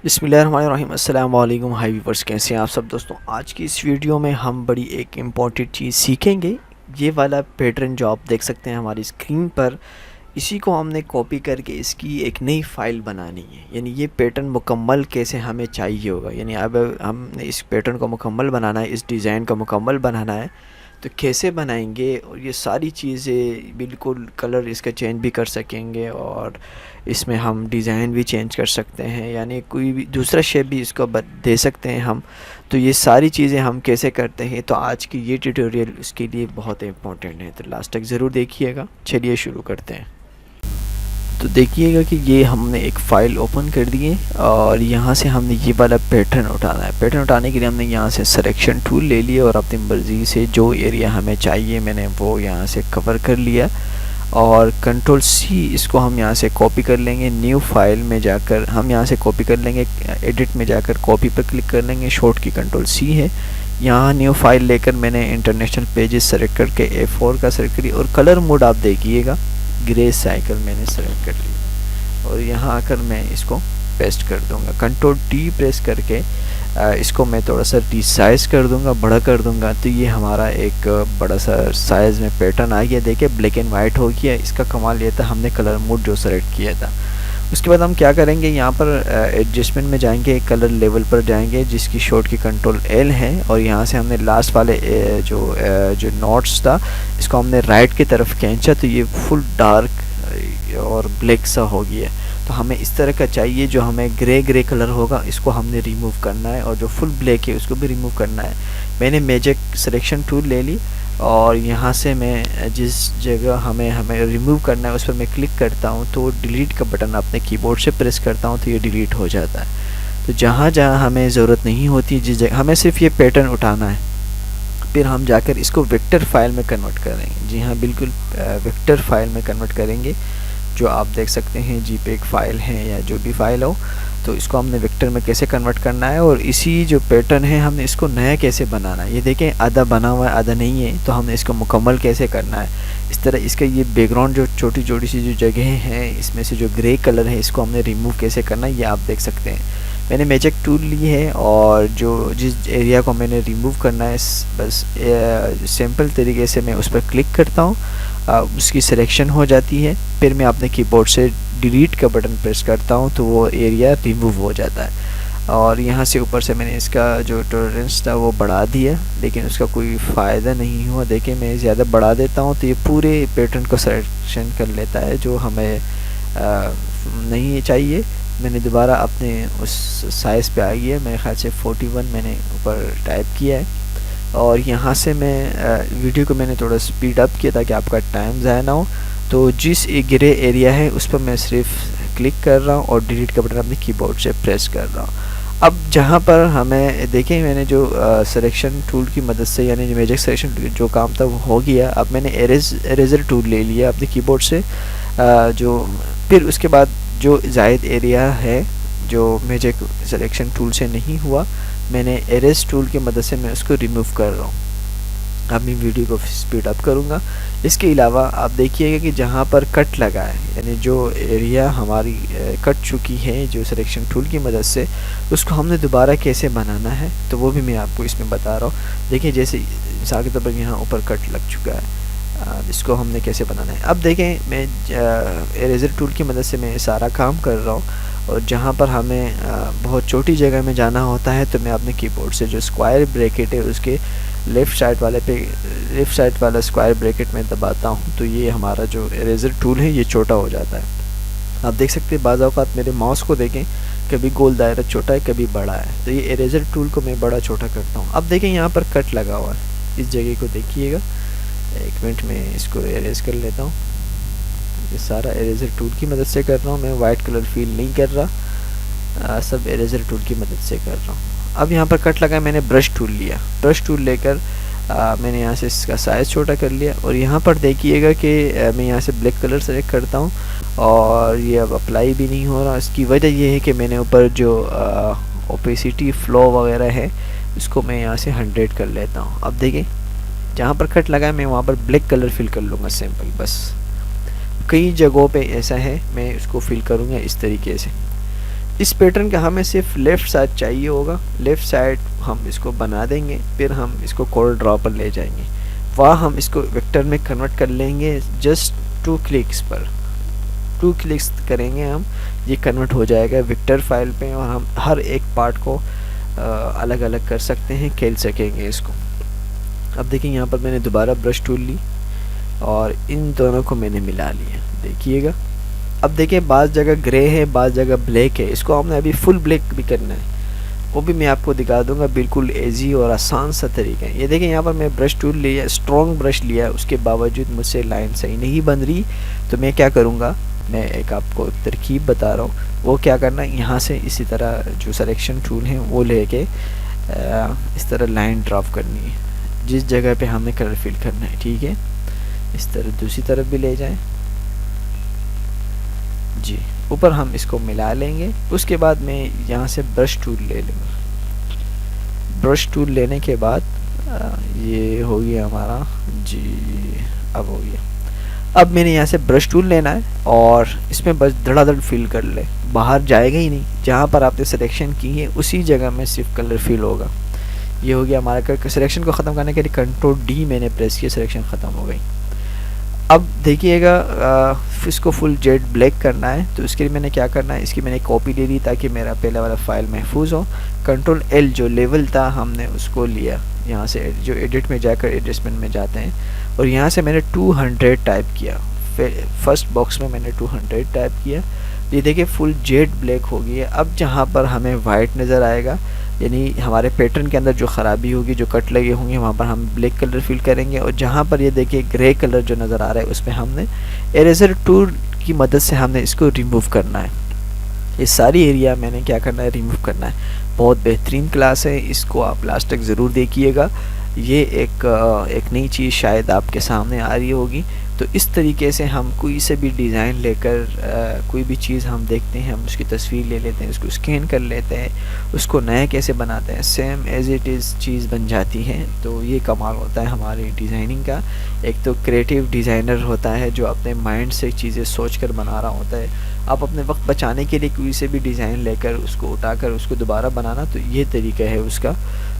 बिस्मिल्लाहिर्रहमानिर्रहीम। अस्सलाम वालेकुम हाई व्यूअर्स, कैसे हैं आप सब दोस्तों। आज की इस वीडियो में हम बड़ी एक इम्पॉर्टेंट चीज़ सीखेंगे। ये वाला पैटर्न जो आप देख सकते हैं हमारी स्क्रीन पर, इसी को हमने कॉपी करके इसकी एक नई फ़ाइल बनानी है। यानी ये पैटर्न मुकम्मल कैसे हमें चाहिए होगा, यानी अब हमने इस पैटर्न को मुकम्मल बनाना है, इस डिज़ाइन को मुकम्मल बनाना है तो कैसे बनाएंगे। और ये सारी चीज़ें बिल्कुल कलर इसका चेंज भी कर सकेंगे और इसमें हम डिज़ाइन भी चेंज कर सकते हैं, यानी कोई भी दूसरा शेप भी इसको दे सकते हैं हम। तो ये सारी चीज़ें हम कैसे करते हैं, तो आज की ये ट्यूटोरियल इसके लिए बहुत इम्पोर्टेंट है, तो लास्ट तक ज़रूर देखिएगा। चलिए शुरू करते हैं। तो देखिएगा कि ये हमने एक फ़ाइल ओपन कर दी है और यहाँ से हमने ये वाला पैटर्न उठाना है। पैटर्न उठाने के लिए हमने यहाँ से सिलेक्शन टूल ले लिया और अपनी मर्ज़ी से जो एरिया हमें चाहिए मैंने वो यहाँ से कवर कर लिया। और कंट्रोल सी इसको हम यहाँ से कॉपी कर लेंगे। न्यू फाइल में जाकर हम यहाँ से कॉपी कर लेंगे, एडिट में जाकर कॉपी पर क्लिक कर लेंगे, शॉर्ट की कंट्रोल सी है। यहाँ न्यू फाइल लेकर मैंने इंटरनेशनल पेजेस सेलेक्ट करके A4 का सेलेक्ट करिए और कलर मोड आप देखिएगा ग्रे साइकिल मैंने सेलेक्ट कर लिया और यहाँ आकर मैं इसको पेस्ट कर दूँगा। कंट्रोल टी प्रेस करके इसको मैं थोड़ा सा रिसाइज़ कर दूँगा, बड़ा कर दूँगा। तो ये हमारा एक बड़ा सा साइज़ में पैटर्न आ गया। देखिए ब्लैक एंड वाइट हो गया। इसका कमाल ये था हमने कलर मोड जो सेलेक्ट किया था। उसके बाद हम क्या करेंगे, यहाँ पर एडजस्टमेंट में जाएंगे, कलर लेवल पर जाएंगे जिसकी शॉर्ट की कंट्रोल L है और यहाँ से हमने लास्ट वाले जो नोट्स था इसको हमने राइट की तरफ खींचा तो ये फुल डार्क और ब्लैक सा हो गया। तो हमें इस तरह का चाहिए, जो हमें ग्रे कलर होगा इसको हमने रिमूव करना है और जो फुल ब्लैक है उसको भी रिमूव करना है। मैंने मैजिक सिलेक्शन टूल ले ली और यहाँ से मैं जिस जगह हमें रिमूव करना है उस पर मैं क्लिक करता हूँ तो डिलीट का बटन अपने कीबोर्ड से प्रेस करता हूँ तो ये डिलीट हो जाता है। तो जहाँ हमें ज़रूरत नहीं होती, जिस जगह हमें सिर्फ ये पैटर्न उठाना है, फिर हम जाकर इसको वेक्टर फाइल में कन्वर्ट करेंगे। जी हाँ, बिल्कुल वेक्टर फाइल में कन्वर्ट करेंगे। जो आप देख सकते हैं JPEG फाइल है या जो भी फाइल हो, तो इसको हमने वेक्टर में कैसे कन्वर्ट करना है और इसी जो पैटर्न है हमने इसको नया कैसे बनाना है। ये देखें आधा बना हुआ है आधा नहीं है, तो हमने इसको मुकम्मल कैसे करना है। इस तरह इसका ये बैकग्राउंड जो छोटी छोटी सी जो जगह हैं इसमें से जो ग्रे कलर है इसको हमने रिमूव कैसे करना है ये आप देख सकते हैं। मैंने मैजिक टूल ली है और जो जिस एरिया को मैंने रिमूव करना है बस सिंपल तरीके से मैं उस पर क्लिक करता हूँ, उसकी सिलेक्शन हो जाती है। फिर मैं अपने कीबोर्ड से डिलीट का बटन प्रेस करता हूँ तो वो एरिया रिमूव हो जाता है। और यहाँ से ऊपर से मैंने इसका जो टॉलरेंस था वो बढ़ा दिया, लेकिन उसका कोई फ़ायदा नहीं हुआ। देखिए मैं ज़्यादा बढ़ा देता हूँ तो ये पूरे पैटर्न को सिलेक्शन कर लेता है जो हमें नहीं चाहिए। मैंने दोबारा अपने उस साइज़ पे आ गया, मेरे ख्याल से 41 मैंने ऊपर टाइप किया है। और यहाँ से मैं वीडियो को मैंने थोड़ा स्पीड अप किया ताकि आपका टाइम ज़ाया ना हो। तो जिस ग्रे एरिया है उस पर मैं सिर्फ क्लिक कर रहा हूँ और डिलीट का बटन अपने कीबोर्ड से प्रेस कर रहा हूँ। अब जहाँ पर हमें देखें मैंने जो सिलेक्शन टूल की मदद से यानी जो मैजिक सिलेक्शन जो काम था वो हो गया। अब मैंने एरेज़र टूल ले लिया अपने कीबोर्ड से, जो फिर उसके बाद जो जायद एरिया है जो मैजिक सिलेक्शन टूल से नहीं हुआ, मैंने एरेज टूल की मदद से मैं उसको रिमूव कर रहा हूँ। अब मैं वीडियो को स्पीड अप करूँगा। इसके अलावा आप देखिएगा कि जहाँ पर कट लगा है यानी जो एरिया हमारी कट चुकी है जो सिलेक्शन टूल की मदद से, उसको हमने दोबारा कैसे बनाना है तो वो भी मैं आपको इसमें बता रहा हूँ। देखिए जैसे मिसाल के तौर पर यहाँ ऊपर कट लग चुका है, इसको हमने कैसे बनाना है। अब देखें मैं एरेज़र टूल की मदद से मैं सारा काम कर रहा हूँ और जहाँ पर हमें बहुत छोटी जगह में जाना होता है तो मैं अपने कीबोर्ड से जो स्क्वायर ब्रैकेट है उसके लेफ़्ट साइड वाला स्क्वायर ब्रैकेट में दबाता हूँ तो ये हमारा जो एरेज़र टूल है ये छोटा हो जाता है। आप देख सकते हैं बाज़ औक़ात मेरे माउस को देखें, कभी गोल दायरा छोटा है कभी बड़ा है, तो ये एरेज़र टूल को मैं बड़ा छोटा करता हूँ। अब देखें यहाँ पर कट लगा हुआ है, इस जगह को देखिएगा। एक मिनट में इसको एरेज कर लेता हूँ। ये सारा एरेज़र टूल की मदद से कर रहा हूँ, मैं वाइट कलर फील नहीं कर रहा, सब एरेज़र टूल की मदद से कर रहा हूँ। अब यहाँ पर कट लगा, मैंने ब्रश टूल लिया, ब्रश टूल लेकर मैंने यहाँ से इसका साइज़ छोटा कर लिया और यहाँ पर देखिएगा कि मैं यहाँ से ब्लैक कलर सेलेक्ट करता हूँ और ये अब अप्लाई भी नहीं हो रहा। इसकी वजह ये है कि मैंने ऊपर जो ओपेसिटी फ्लो वगैरह है उसको मैं यहाँ से 100 कर लेता हूँ। अब देखिए जहाँ पर कट लगा है मैं वहाँ पर ब्लैक कलर फिल कर लूँगा सिंपल, बस। कई जगहों पे ऐसा है, मैं उसको फिल करूँगा इस तरीके से। इस पैटर्न का हमें सिर्फ लेफ़्ट साइड चाहिए होगा, लेफ़्ट साइड हम इसको बना देंगे, फिर हम इसको कोड ड्रॉ पर ले जाएंगे, वहाँ हम इसको वेक्टर में कन्वर्ट कर लेंगे जस्ट 2 क्लिक्स पर। 2 क्लिक्स करेंगे हम, ये कन्वर्ट हो जाएगा वेक्टर फाइल पे और हम हर एक पार्ट को अलग अलग कर सकते हैं, खेल सकेंगे इसको। अब देखिए यहाँ पर मैंने दोबारा ब्रश टूल ली और इन दोनों को मैंने मिला लिया, देखिएगा। अब देखिए बाज़ जगह ग्रे है, बाज़ जगह ब्लैक है, इसको हमने अभी फुल ब्लैक भी करना है, वो भी मैं आपको दिखा दूंगा। बिल्कुल इजी और आसान सा तरीका है। ये देखिए यहाँ पर मैं ब्रश टूल लिया, स्ट्रॉन्ग ब्रश लिया, उसके बावजूद मुझसे लाइन सही नहीं बन रही, तो मैं क्या करूँगा, मैं एक आपको तरकीब बता रहा हूँ, वो क्या करना है, यहाँ से इसी तरह जो सिलेक्शन टूल है वो लेके इस तरह लाइन ड्रॉप करनी है जिस जगह पे हमें कलर फिल करना है, ठीक है। इस तरह दूसरी तरफ भी ले जाएं जी, ऊपर हम इसको मिला लेंगे। उसके बाद मैं यहाँ से ब्रश टूल ले लूँगा। ब्रश टूल लेने के बाद ये हो गया हमारा जी, अब हो गया। अब मैंने यहाँ से ब्रश टूल लेना है और इसमें बस धड़ाधड़ फिल कर ले, बाहर जाएगा ही नहीं, जहाँ पर आपने सिलेक्शन की है उसी जगह में सिर्फ कलर फिल होगा। ये हो गया हमारा। सिलेक्शन को ख़त्म करने के लिए कंट्रोल डी मैंने प्रेस किया, सिलेक्शन ख़त्म हो गई। अब देखिएगा इसको फुल जेड ब्लैक करना है, तो इसके लिए मैंने क्या करना है, इसकी मैंने कॉपी ले ली ताकि मेरा पहला वाला फाइल महफूज हो। कंट्रोल एल जो लेवल था हमने उसको लिया, यहाँ से जो एडिट में जाकर एडजस्टमेंट में जाते हैं और यहाँ से मैंने 200 टाइप किया। फर्स्ट बॉक्स में मैंने 200 टाइप किया। ये देखिए फुल जेड ब्लैक हो गई है। अब जहाँ पर हमें वाइट नज़र आएगा, यानी हमारे पैटर्न के अंदर जो ख़राबी होगी, जो कट लगे होंगे, वहाँ पर हम ब्लैक कलर फिल करेंगे और जहाँ पर ये देखिए ग्रे कलर जो नज़र आ रहा है उस पर हमने इरेज़र टूल की मदद से हमने इसको रिमूव करना है। ये सारी एरिया मैंने क्या करना है, रिमूव करना है। बहुत बेहतरीन क्लास है, इसको आप लास्ट तक ज़रूर देखिएगा। ये एक नई चीज़ शायद आपके सामने आ रही होगी। तो इस तरीके से हम कोई से भी डिज़ाइन लेकर कोई भी चीज़ हम देखते हैं, हम उसकी तस्वीर ले लेते हैं, उसको स्कैन कर लेते हैं, उसको नया कैसे बनाते हैं, सेम एज़ इट इज़ चीज़ बन जाती है। तो ये कमाल होता है हमारी डिज़ाइनिंग का। एक तो क्रिएटिव डिज़ाइनर होता है जो अपने माइंड से चीज़ें सोच कर बना रहा होता है। आप अपने वक्त बचाने के लिए कोई से भी डिज़ाइन लेकर उसको उठाकर उसको दोबारा बनाना, तो ये तरीका है उसका।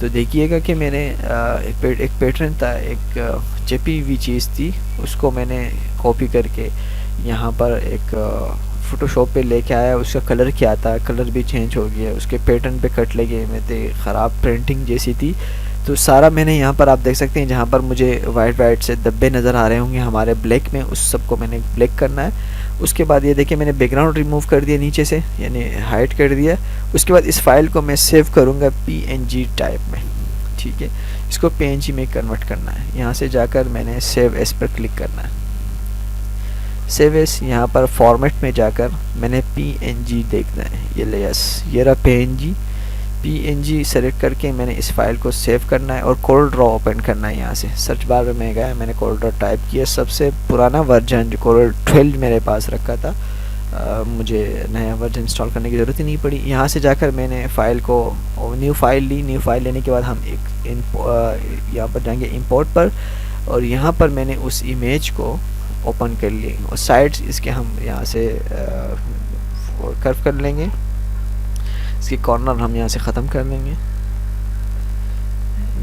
तो देखिएगा कि मैंने एक पैटर्न था, एक छपी हुई चीज़ थी, उसको मैंने कॉपी करके यहाँ पर एक फ़ोटोशॉप पे लेके आया। उसका कलर क्या था, कलर भी चेंज हो गया, उसके पैटर्न पे कट लगे हुए थे, ख़राब प्रिंटिंग जैसी थी। तो सारा मैंने यहाँ पर आप देख सकते हैं, जहाँ पर मुझे वाइट से धब्बे नज़र आ रहे होंगे हमारे ब्लैक में, उस सब को मैंने ब्लैक करना है। उसके बाद ये देखिए मैंने बैकग्राउंड रिमूव कर दिया नीचे से, यानी हाइड कर दिया। उसके बाद इस फाइल को मैं सेव करूँगा PNG टाइप में, ठीक है। इसको PNG में कन्वर्ट करना है। यहाँ से जाकर मैंने सेव एस पर क्लिक करना है। सेव एस, यहाँ पर फॉर्मेट में जाकर मैंने PNG देखना है, ये ले यस, ये रहा PNG सेलेक्ट करके मैंने इस फाइल को सेव करना है और कोड ड्रॉ ओपन करना है। यहाँ से सर्च बार में मैं गया, मैंने कोड ड्रॉ टाइप किया, सबसे पुराना वर्जन जो कोड 12 मेरे पास रखा था, मुझे नया वर्जन इंस्टॉल करने की ज़रूरत ही नहीं पड़ी। यहाँ से जाकर मैंने फ़ाइल को न्यू फाइल ली। न्यू फाइल लेने के बाद हम यहाँ पर जाएंगे इंपोर्ट पर और यहाँ पर मैंने उस इमेज को ओपन कर ली और साइड्स इसके हम यहाँ से कर्व कर लेंगे। इसकी कॉर्नर हम यहाँ से ख़त्म कर लेंगे,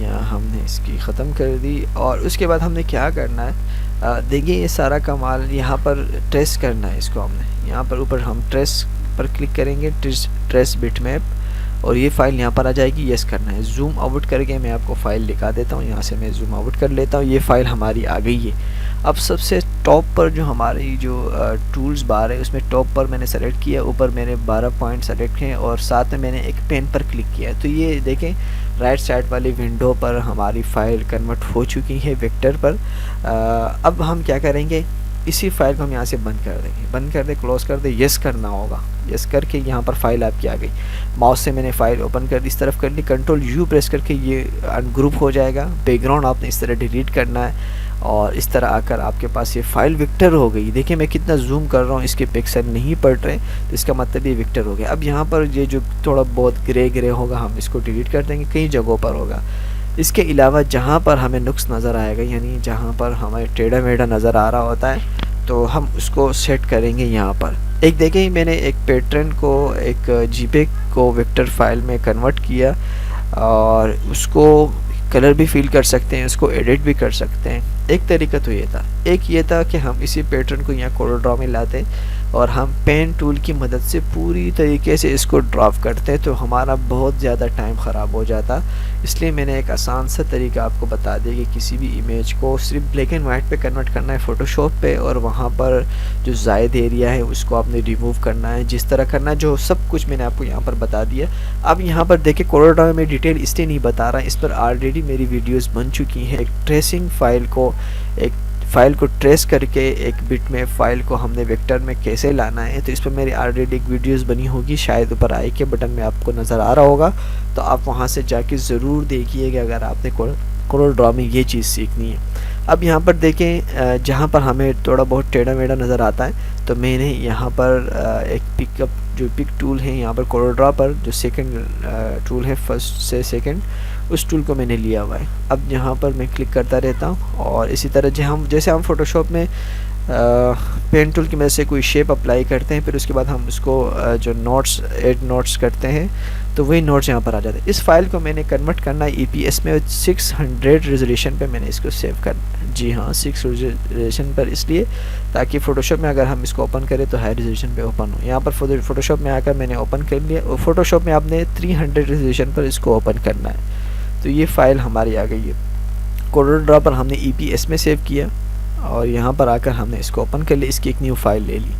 यहाँ हमने इसकी ख़त्म कर दी। और उसके बाद हमने क्या करना है, देखिए ये सारा कमाल यहाँ पर ट्रेस करना है। इसको हमने यहाँ पर ऊपर हम ट्रेस पर क्लिक करेंगे, ट्रेस बिटमैप, और ये फ़ाइल यहाँ पर आ जाएगी। यस करना है। जूम आउट करके मैं आपको फ़ाइल दिखा देता हूँ। यहाँ से मैं जूम आउट कर लेता हूँ, ये फ़ाइल हमारी आ गई है। अब सबसे टॉप पर जो हमारी जो टूल्स बार है उसमें टॉप पर मैंने सेलेक्ट किया, ऊपर मेरे 12 पॉइंट सेलेक्ट हैं और साथ में मैंने एक पेन पर क्लिक किया। तो ये देखें राइट साइड वाली विंडो पर हमारी फ़ाइल कन्वर्ट हो चुकी है वेक्टर पर। अब हम क्या करेंगे, इसी फाइल को हम यहाँ से बंद कर देंगे। बंद कर दे, क्लोज़ कर दे, यस करना होगा। यस करके यहाँ पर फाइल आपकी आ गई। माउस से मैंने फ़ाइल ओपन कर दी, इस तरफ कर ली, कंट्रोल यू प्रेस करके ये अनग्रुप हो जाएगा। बैकग्राउंड आपने इस तरह डिलीट करना है और इस तरह आकर आपके पास ये फ़ाइल विक्टर हो गई। देखिए मैं कितना जूम कर रहा हूँ, इसके पिक्सल नहीं पड़ रहे, तो इसका मतलब ये विक्टर हो गया। अब यहाँ पर ये जो थोड़ा बहुत ग्रे होगा हम इसको डिलीट कर देंगे, कई जगहों पर होगा। इसके अलावा जहाँ पर हमें नुक्स नज़र आएगा, यानी जहाँ पर हमें टेढ़ा मेढ़ा नज़र आ रहा होता है, तो हम उसको सेट करेंगे यहाँ पर। एक देखें मैंने एक पैटर्न को एक JPEG को वेक्टर फाइल में कन्वर्ट किया और उसको कलर भी फिल कर सकते हैं, उसको एडिट भी कर सकते हैं। एक तरीका तो ये था, एक ये था कि हम इसी पैटर्न को यहाँ कोरोड्रॉ में लाते और हम पेन टूल की मदद से पूरी तरीके से इसको ड्राफ करते, तो हमारा बहुत ज़्यादा टाइम ख़राब हो जाता। इसलिए मैंने एक आसान सा तरीका आपको बता दिया कि किसी भी इमेज को सिर्फ ब्लैक एंड वाइट पे कन्वर्ट करना है फ़ोटोशॉप पे, और वहाँ पर जो ज़ायद एरिया है उसको आपने रिमूव करना है, जिस तरह करना है जो सब कुछ मैंने आपको यहाँ पर बता दिया। अब यहाँ पर देखिए कोरोड्रॉ में डिटेल इसलिए नहीं बता रहा, इस पर ऑलरेडी मेरी वीडियोस बन चुकी हैं। एक ट्रेसिंग फाइल को, एक फ़ाइल को ट्रेस करके एक बिट में फ़ाइल को हमने वेक्टर में कैसे लाना है, तो इस पर मेरी ऑलरेडी एक वीडियोस बनी होगी, शायद ऊपर आई के बटन में आपको नज़र आ रहा होगा, तो आप वहां से जाके ज़रूर देखिएगा अगर आपने कोरोड्रॉ में ये चीज़ सीखनी है। अब यहाँ पर देखें जहाँ पर हमें थोड़ा बहुत टेढ़ा मेढ़ा नज़र आता है, तो मैंने यहाँ पर एक पिकअप जो पिक टूल है यहाँ पर कोरोड्रॉ पर जो सेकंड टूल है, फर्स्ट से सेकंड, उस टूल को मैंने लिया हुआ है। अब यहाँ पर मैं क्लिक करता रहता हूँ और इसी तरह जैसे हम फ़ोटोशॉप में पेन टूल की मदद से कोई शेप अप्लाई करते हैं, फिर उसके बाद हम उसको जो नोट्स ऐड नोट्स करते हैं, तो वही नोट्स यहाँ पर आ जाते हैं। इस फाइल को मैंने कन्वर्ट करना है EPS में 600 रेजोल्यूशन पे मैंने इसको सेव करना। जी हाँ, 6 रेजोल्यूशन पर, इसलिए ताकि फ़ोटोशॉप में अगर हम इसको ओपन करें तो हाई रेजोल्यूशन पे ओपन हो। यहाँ पर फ़ोटोशॉप में आकर मैंने ओपन कर लिया, और फ़ोटोशॉप में आपने 300 रेजोल्यूशन पर इसको ओपन करना है। तो ये फ़ाइल हमारी आ गई है। कोरोड्रॉ पर हमने EPS में सेव किया और यहाँ पर आकर हमने इसको ओपन कर लिया, इसकी एक न्यू फाइल ले ली।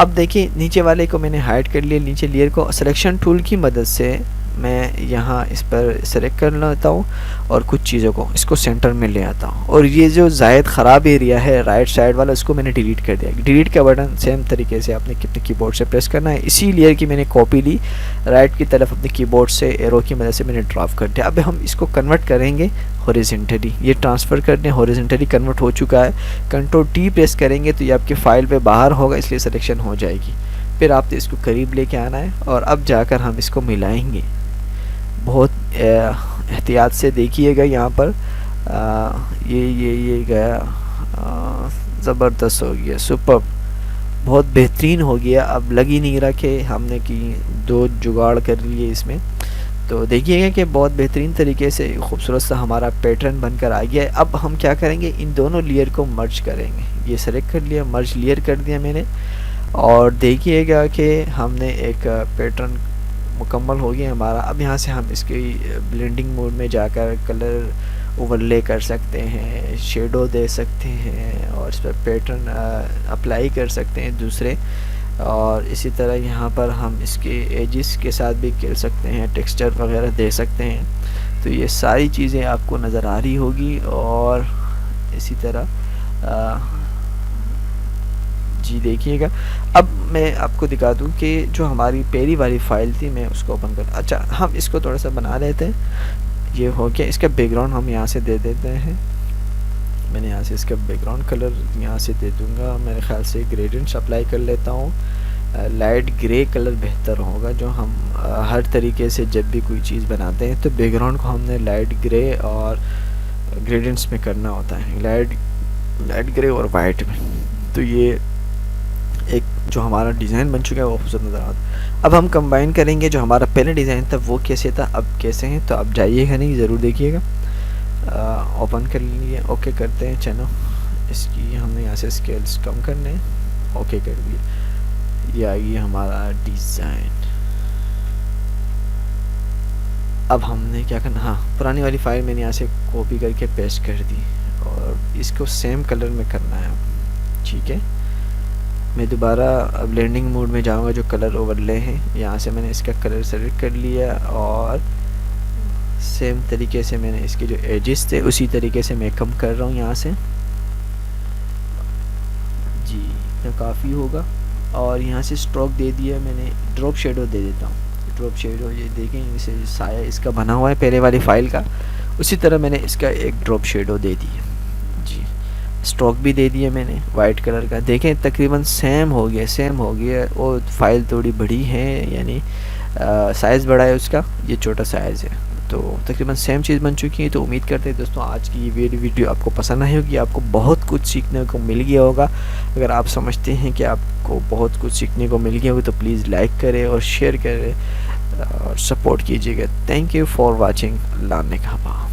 अब देखिए नीचे वाले को मैंने हाइड कर लिया, नीचे लेयर को सिलेक्शन टूल की मदद से मैं यहाँ इस पर सेलेक्ट कर लेता हूँ और कुछ चीज़ों को इसको सेंटर में ले आता हूँ, और ये जो ज़ायद ख़राब एरिया है राइट साइड वाला, उसको मैंने डिलीट कर दिया। डिलीट का बटन सेम तरीके से आपने अपने कीबोर्ड से प्रेस करना है। इसी लेयर की मैंने कॉपी ली, राइट की तरफ अपने कीबोर्ड से एरो की मदद से मैंने ड्राफ्ट कर दिया। अब हम इसको कन्वर्ट करेंगे हॉरिजॉन्टली, ये ट्रांसफ़र करने हॉरिजॉन्टली कन्वर्ट हो चुका है। Ctrl+T प्रेस करेंगे तो ये आपके फ़ाइल पे बाहर होगा, इसलिए सिलेक्शन हो जाएगी। फिर आपने इसको करीब लेके आना है और अब जाकर हम इसको मिलाएंगे। बहुत एहतियात से देखिएगा, यहाँ पर ये गया, ज़बरदस्त हो गया, सुपर, बहुत बेहतरीन हो गया। अब लग ही नहीं रहा कि हमने कि दो जुगाड़ कर लिए इसमें। तो देखिएगा कि बहुत बेहतरीन तरीके से खूबसूरत सा हमारा पैटर्न बनकर आ गया है। अब हम क्या करेंगे, इन दोनों लेयर को मर्ज करेंगे। ये सेलेक्ट कर लिया, मर्ज लेयर कर दिया मैंने, और देखिएगा कि हमने एक पैटर्न मुकम्मल हो गया हमारा। अब यहाँ से हम इसकी ब्लेंडिंग मोड में जाकर कलर ओवरले कर सकते हैं, शेडो दे सकते हैं, और इस पर पैटर्न अप्लाई कर सकते हैं दूसरे, और इसी तरह यहाँ पर हम इसके एजिस के साथ भी खेल सकते हैं, टेक्सचर वगैरह दे सकते हैं। तो ये सारी चीज़ें आपको नज़र आ रही होगी। और इसी तरह जी देखिएगा। अब मैं आपको दिखा दूं कि जो हमारी पहली वाली फ़ाइल थी, मैं उसको ओपन कर, अच्छा हम इसको थोड़ा सा बना लेते हैं। ये हो गया, इसका बैकग्राउंड हम यहाँ से दे देते हैं। मैंने यहाँ से इसका बैकग्राउंड कलर यहाँ से दे दूँगा, मेरे ख्याल से ग्रेडियंट्स अप्लाई कर लेता हूँ। लाइट ग्रे कलर बेहतर होगा। जो हम हर तरीके से जब भी कोई चीज़ बनाते हैं तो बैकग्राउंड को हमने लाइट ग्रे और ग्रेडियंट्स में करना होता है, लाइट ग्रे और वाइट में। तो ये एक जो हमारा डिज़ाइन बन चुका है वो खूबसूरत नज़र आता है। अब हम कंबाइन करेंगे जो हमारा पहले डिज़ाइन था वो कैसे था, अब कैसे हैं, तो अब जाइएगा नहीं, ज़रूर देखिएगा। ओपन कर लिए, ओके करते हैं। चलो इसकी हमने यहाँ से स्केल्स कम करने हैं, ओके कर दिए। ये आइए हमारा डिज़ाइन। अब हमने क्या करना, हाँ पुरानी वाली फाइल मैंने यहाँ से कॉपी करके पेस्ट कर दी और इसको सेम कलर में करना है। ठीक है, मैं दोबारा ब्लेंडिंग मोड में जाऊंगा, जो कलर ओवरले हैं यहाँ से मैंने इसका कलर सेलेक्ट कर लिया, और सेम तरीके से मैंने इसके जो एजेस थे उसी तरीके से मैं कम कर रहा हूँ यहाँ से। जी इतना काफ़ी होगा। और यहाँ से स्ट्रोक दे दिया मैंने, ड्रॉप शेडो दे देता हूँ। ड्रॉप शेडो ये देखें, इसे साया इसका बना हुआ है पहले वाली फ़ाइल का, उसी तरह मैंने इसका एक ड्रॉप शेडो दे दिया। जी स्ट्रोक भी दे दिया मैंने वाइट कलर का। देखें तकरीबन सेम हो गया। और फाइल थोड़ी बड़ी है, यानी साइज़ बड़ा है उसका, ये छोटा साइज़ है। तो तकरीबन सेम चीज़ बन चुकी है। तो उम्मीद करते हैं दोस्तों आज की ये वीडियो आपको पसंद आई होगी, आपको बहुत कुछ सीखने को मिल गया होगा। अगर आप समझते हैं कि आपको बहुत कुछ सीखने को मिल गया होगा तो प्लीज़ लाइक करें और शेयर करें और सपोर्ट कीजिएगा। Thank you for watching. अल्लाह ने कहा।